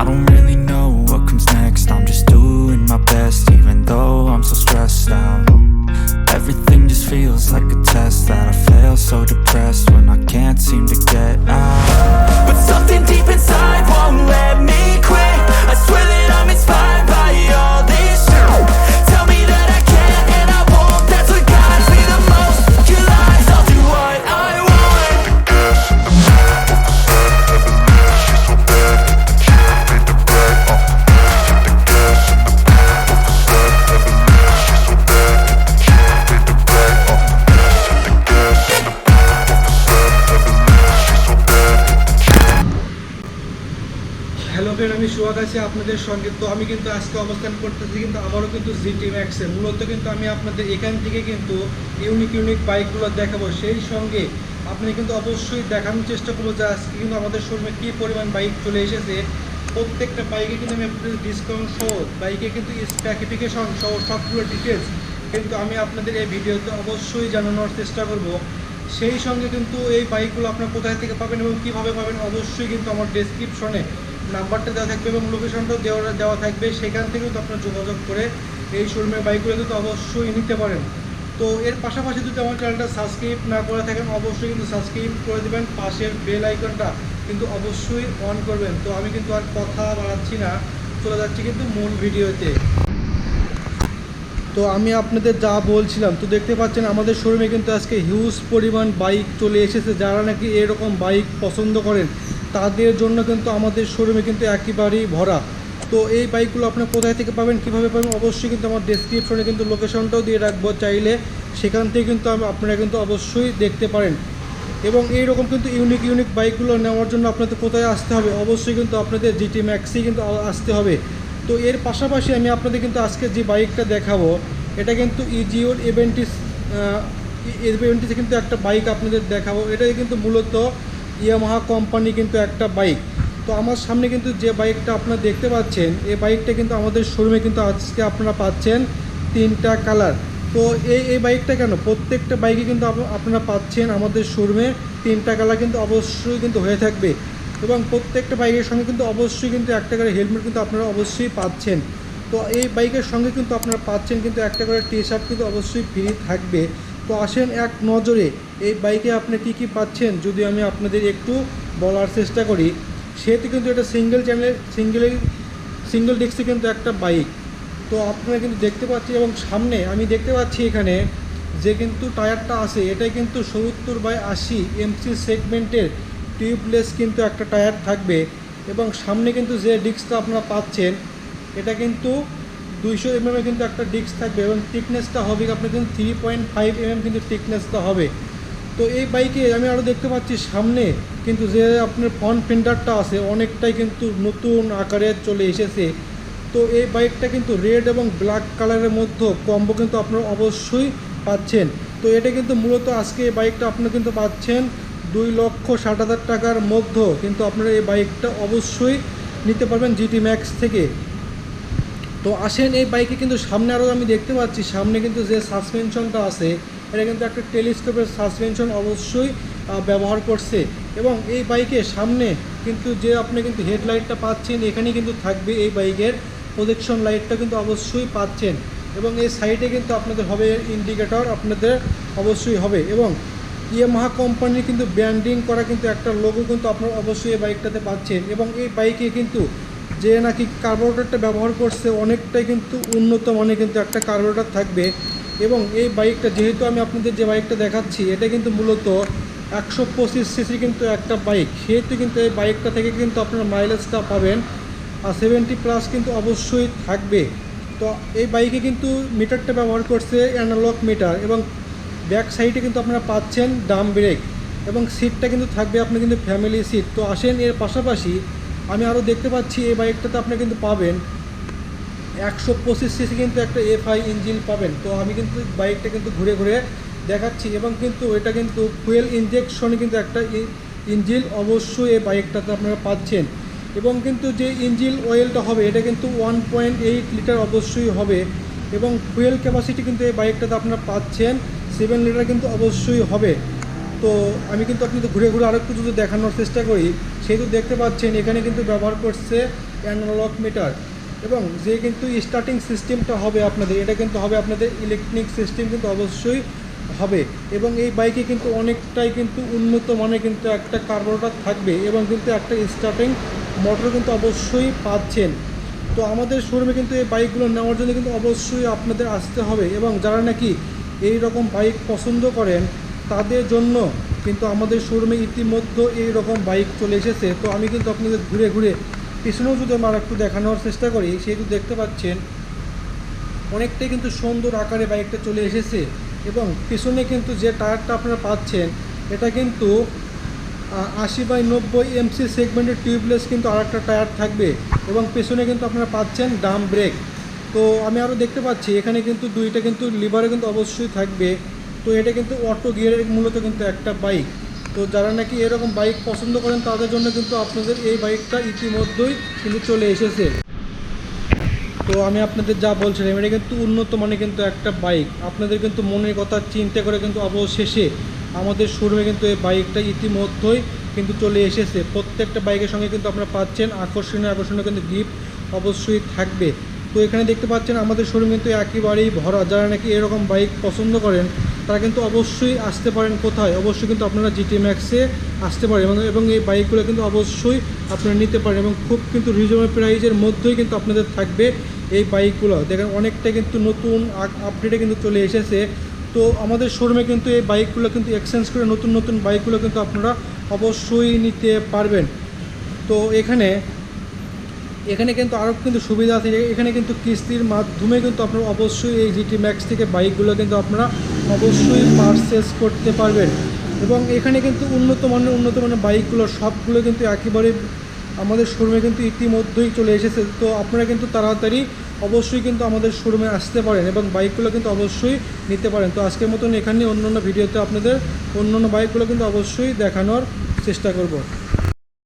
I don't really know what comes next. I'm just doing my best, even though I'm so stressed out. Everything just feels like a test that I fail, so depressed when I can't seem to get out. But something deep inside won't let me quit. I swear that I'm inspired by all this shit. Tell me that I can't and I won't. That's what guides me the most. Your lies, I'll do what I want. Hello friend, আমি সোহাগ আছি আপনাদের সঙ্গে। তো আমি কিন্তু আজকে অবস্থান করতেছি কিন্তু আবারও কিন্তু জিটি ম্যাক্সে। মূলত কিন্তু আমি আপনাদের এখান থেকে কিন্তু ইউনিক বাইকগুলো দেখাবো, সেই সঙ্গে আপনি কিন্তু অবশ্যই দেখানোর চেষ্টা করবো যে আজকে কিন্তু আমাদের শোরুমে কী পরিমাণ বাইক চলে এসেছে। প্রত্যেকটা বাইকে কিন্তু আমি আপনাদের ডিসকাউন্ট সহ, বাইকে কিন্তু স্পেসিফিকেশন সহ সবগুলো ডিটেলস কিন্তু আমি আপনাদের এই ভিডিওতে অবশ্যই জানানোর চেষ্টা করব। সেই সঙ্গে কিন্তু এই বাইকগুলো আপনার কোথায় থেকে পাবেন এবং কীভাবে পাবেন অবশ্যই কিন্তু আমার ডেসক্রিপশনে নাম্বারটা দেওয়া থাকবে এবং লোকেশনটাও দেওয়া থাকবে। সেখান থেকে কিন্তু আপনার যোগাযোগ করে এই শোরুমের বাইকগুলো কিন্তু অবশ্যই নিতে পারেন। তো এর পাশাপাশি যদি আমার চ্যানেলটা সাবস্ক্রাইব না করে থাকেন অবশ্যই কিন্তু সাবস্ক্রাইব করে দেবেন, পাশের বেল আইকনটা কিন্তু অবশ্যই অন করবেন। তো আমি কিন্তু আর কথা বাড়াচ্ছি না, চলে যাচ্ছি কিন্তু মূল ভিডিওতে। তো আমি আপনাদের যা বলছিলাম, তো দেখতে পাচ্ছেন আমাদের শোরুমে কিন্তু আজকে হিউজ পরিমাণ বাইক চলে এসেছে। যারা নাকি এরকম বাইক পছন্দ করেন তাদের জন্য কিন্তু আমাদের শোরুমে কিন্তু একেবারেই ভরা। তো এই বাইকগুলো আপনার কোথায় থেকে পাবেন, কীভাবে পাবেন অবশ্যই কিন্তু আমার ডেসক্রিপশনে কিন্তু লোকেশনটাও দিয়ে রাখবো, চাইলে সেখান থেকে কিন্তু আপনারা কিন্তু অবশ্যই দেখতে পারেন। এবং এইরকম কিন্তু ইউনিক বাইকগুলো নেওয়ার জন্য আপনাদের কোথায় আসতে হবে, অবশ্যই কিন্তু আপনাদের জিটি ম্যাক্সেই কিন্তু আসতে হবে। তো এর পাশাপাশি আমি আপনাদের কিন্তু আজকে যে বাইকটা দেখাবো এটা কিন্তু ইজিওর এভেন্টিসে কিন্তু একটা বাইক আপনাদের দেখাবো। এটা কিন্তু মূলত ইয়ামাহা কোম্পানি কিন্তু একটা বাইক। তো আমার সামনে কিন্তু যে বাইকটা আপনারা দেখতে পাচ্ছেন এই বাইকটা কিন্তু আমাদের শোরুমে কিন্তু আজকে আপনারা পাচ্ছেন 3টা কালার। তো এই বাইকটা কেন, প্রত্যেকটা বাইকে কিন্তু আপনারা পাচ্ছেন আমাদের শোরুমে 3টা কালার কিন্তু অবশ্যই কিন্তু হয়ে থাকবে। এবং প্রত্যেকটা বাইকের সঙ্গে কিন্তু অবশ্যই কিন্তু একটা করে হেলমেট কিন্তু আপনারা অবশ্যই পাচ্ছেন। তো এই বাইকের সঙ্গে কিন্তু আপনারা পাচ্ছেন কিন্তু একটা করে টি শার্ট কিন্তু অবশ্যই ফ্রি থাকবে। তো আসেন এক নজরে এই বাইকে আপনি কী পাচ্ছেন যদি আমি আপনাদের একটু বলার চেষ্টা করি। সেহেতু কিন্তু এটা সিঙ্গেল ডিস্কে কিন্তু একটা বাইক। তো আপনারা কিন্তু দেখতে পাচ্ছি এবং সামনে আমি দেখতে পাচ্ছি এখানে যে কিন্তু টায়ারটা আছে এটাই কিন্তু 70/80 এমসি সেগমেন্টের টিউবলেস কিন্তু একটা টায়ার থাকবে। এবং সামনে কিন্তু যে ডিস্কটা আপনারা পাচ্ছেন এটা কিন্তু 200 mm কিন্তু একটা ডিস্ক থাকবে এবং থিকনেসটা হবে আপনার কিন্তু 3.5 mm কিন্তু থিকনেসটা হবে। তো এই বাইকে আমি আরও দেখতে পাচ্ছি সামনে কিন্তু যে আপনার ফ্রন্ট ফেন্ডারটা আছে অনেকটাই কিন্তু নতুন আকারে চলে এসেছে। তো এই বাইকটা কিন্তু রেড এবং ব্ল্যাক কালারের মধ্যে কম্বো কিন্তু আপনারা অবশ্যই পাচ্ছেন। তো এটা কিন্তু মূলত আজকে এই বাইকটা আপনারা কিন্তু পাচ্ছেন 2,60,000 টাকার মধ্যে কিন্তু আপনারা এই বাইকটা অবশ্যই নিতে পারবেন জিটি ম্যাক্স থেকে। তো আসেন এই বাইকে কিন্তু সামনে আরও আমি দেখতে পাচ্ছি সামনে কিন্তু যে সাসপেনশনটা আছে এটা কিন্তু একটা টেলিস্কোপের সাসপেনশন অবশ্যই ব্যবহার করছে। এবং এই বাইকের সামনে কিন্তু যে আপনি কিন্তু হেডলাইটটা পাচ্ছেন এখানে কিন্তু থাকবে এই বাইকের প্রজেকশন লাইটটা কিন্তু অবশ্যই পাচ্ছেন। এবং এই সাইডে কিন্তু আপনাদের হবে ইন্ডিকেটর আপনাদের অবশ্যই হবে। এবং ইয়ামাহা কোম্পানির কিন্তু ব্র্যান্ডিং করা কিন্তু একটা লোগো কিন্তু আপনারা অবশ্যই এই বাইকটাতে পাচ্ছেন। এবং এই বাইকে কিন্তু যে নাকি কার্বোরেটরটা ব্যবহার করছে অনেকটাই কিন্তু উন্নত মানের কিন্তু একটা কার্বোরেটর থাকবে। এবং এই বাইকটা যেহেতু আমি আপনাদের যে বাইকটা দেখাচ্ছি এটা কিন্তু মূলত 125 সিসি কিন্তু একটা বাইক, সেহেতু কিন্তু এই বাইকটা থেকে কিন্তু আপনারা মাইলেজটা পাবেন 70+ কিন্তু অবশ্যই থাকবে। তো এই বাইকে কিন্তু মিটারটা ব্যবহার করছে অ্যানালগ মিটার এবং ব্যাক সাইডে কিন্তু আপনারা পাচ্ছেন ডাম ব্রেক এবং সিটটা কিন্তু থাকবে আপনার কিন্তু ফ্যামিলি সিট। তো আসেন এর পাশাপাশি আমি আরও দেখতে পাচ্ছি এই বাইকটাতে আপনি কিন্তু পাবেন 125 সিসি কিন্তু একটা FI ইঞ্জিন পাবেন। তো আমি কিন্তু বাইকটা কিন্তু ঘুরে ঘুরে দেখাচ্ছি এবং কিন্তু এটা কিন্তু ফুয়েল ইনজেকশনে কিন্তু একটা ইঞ্জিন অবশ্যই এই বাইকটাতে আপনারা পাচ্ছেন। এবং কিন্তু যে ইঞ্জিন অয়েলটা হবে এটা কিন্তু 1.8 লিটার অবশ্যই হবে। এবং ফুয়েল ক্যাপাসিটি কিন্তু এই বাইকটাতে আপনারা পাচ্ছেন 7 লিটার কিন্তু অবশ্যই হবে। তো আমি কিন্তু আপনাদের ঘুরে ঘুরে আরেকটু যদি দেখানোর চেষ্টা করি, সেহেতু দেখতে পাচ্ছেন এখানে কিন্তু ব্যবহার করছে অ্যানালগ মিটার, এবং যে কিন্তু স্টার্টিং সিস্টেমটা হবে আপনাদের, এটা কিন্তু হবে আপনাদের ইলেকট্রনিক সিস্টেম কিন্তু অবশ্যই হবে। এবং এই বাইকে কিন্তু অনেকটাই কিন্তু উন্নত মানের কিন্তু একটা কার্বোরেটর থাকবে, এবং কিন্তু একটা স্টার্টিং মোটর কিন্তু অবশ্যই পাচ্ছেন। তো আমাদের শোরুমে কিন্তু এই বাইকগুলো নেওয়ার জন্য কিন্তু অবশ্যই আপনাদের আসতে হবে, এবং যারা নাকি এই রকম বাইক পছন্দ করেন তাদের জন্য কিন্তু আমাদের শোরুমে ইতিমধ্যে এই রকম বাইক চলে এসেছে। তো আমি কিন্তু আপনাদের ঘুরে ঘুরে পিছনেও যদি আমরা একটু দেখানোর চেষ্টা করি, সেহেতু দেখতে পাচ্ছেন অনেকটাই কিন্তু সুন্দর আকারে বাইকটা চলে এসেছে। এবং পিছনে কিন্তু যে টায়ারটা আপনারা পাচ্ছেন, এটা কিন্তু 80/90 এমসি সেগমেন্টের টিউবলেস কিন্তু আরেকটা টায়ার থাকবে, এবং পেছনে কিন্তু আপনারা পাচ্ছেন ডাম ব্রেক। তো আমি আরও দেখতে পাচ্ছি এখানে কিন্তু দুইটা কিন্তু লিভারে কিন্তু অবশ্যই থাকবে। তো এটা কিন্তু অটো গিয়ারের মূলত কিন্তু একটা বাইক। তো যারা নাকি এরকম বাইক পছন্দ করেন তাদের জন্য কিন্তু আপনাদের এই বাইকটা ইতিমধ্যেই কিন্তু চলে এসেছে। তো আমি আপনাদের যা বলছিলাম, এটা কিন্তু উন্নত মানের কিন্তু একটা বাইক। আপনাদের কিন্তু মনের কথা চিন্তা করে কিন্তু অবশেষে আমাদের শোরুমে কিন্তু এই বাইকটা ইতিমধ্যেই কিন্তু চলে এসেছে। প্রত্যেকটা বাইকের সঙ্গে কিন্তু আপনারা পাচ্ছেন আকর্ষণীয় কিন্তু গিফট অবশ্যই থাকবে। তো এখানে দেখতে পাচ্ছেন আমাদের শোরুম কিন্তু একেবারেই ভরা। যারা নাকি এরকম বাইক পছন্দ করেন তারা কিন্তু অবশ্যই আসতে পারেন। কোথায়? অবশ্যই কিন্তু আপনারা জিটি ম্যাক্সে আসতে পারেন, এবং এই বাইকগুলো কিন্তু অবশ্যই আপনারা নিতে পারেন, এবং খুব কিন্তু রিজনেবল প্রাইসের মধ্যেই কিন্তু আপনাদের থাকবে এই বাইকগুলো। দেখেন অনেকটা কিন্তু নতুন আপডেটে কিন্তু চলে এসেছে। তো আমাদের শোরুমে কিন্তু এই বাইকগুলো কিন্তু এক্সচেঞ্জ করে নতুন বাইকগুলো কিন্তু আপনারা অবশ্যই নিতে পারবেন। তো এখানে কিন্তু আরও কিন্তু সুবিধা আছে। এখানে কিন্তু কিস্তির মাধ্যমে কিন্তু আপনারা অবশ্যই এই জিটি ম্যাক্স থেকে বাইকগুলো কিন্তু আপনারা অবশ্যই পারচেস করতে পারবেন। এবং এখানে কিন্তু উন্নত মানের বাইকগুলো সবগুলো কিন্তু একেবারে আমাদের শোরুমে কিন্তু ইতিমধ্যেই চলে এসেছে। তো আপনারা কিন্তু তাড়াতাড়ি অবশ্যই কিন্তু আমাদের শোরুমে আসতে পারেন, এবং বাইকগুলো কিন্তু অবশ্যই নিতে পারেন। তো আজকের মতন এখানে অন্যান্য ভিডিওতে আপনাদের অন্যান্য বাইকগুলো কিন্তু অবশ্যই দেখানোর চেষ্টা করব।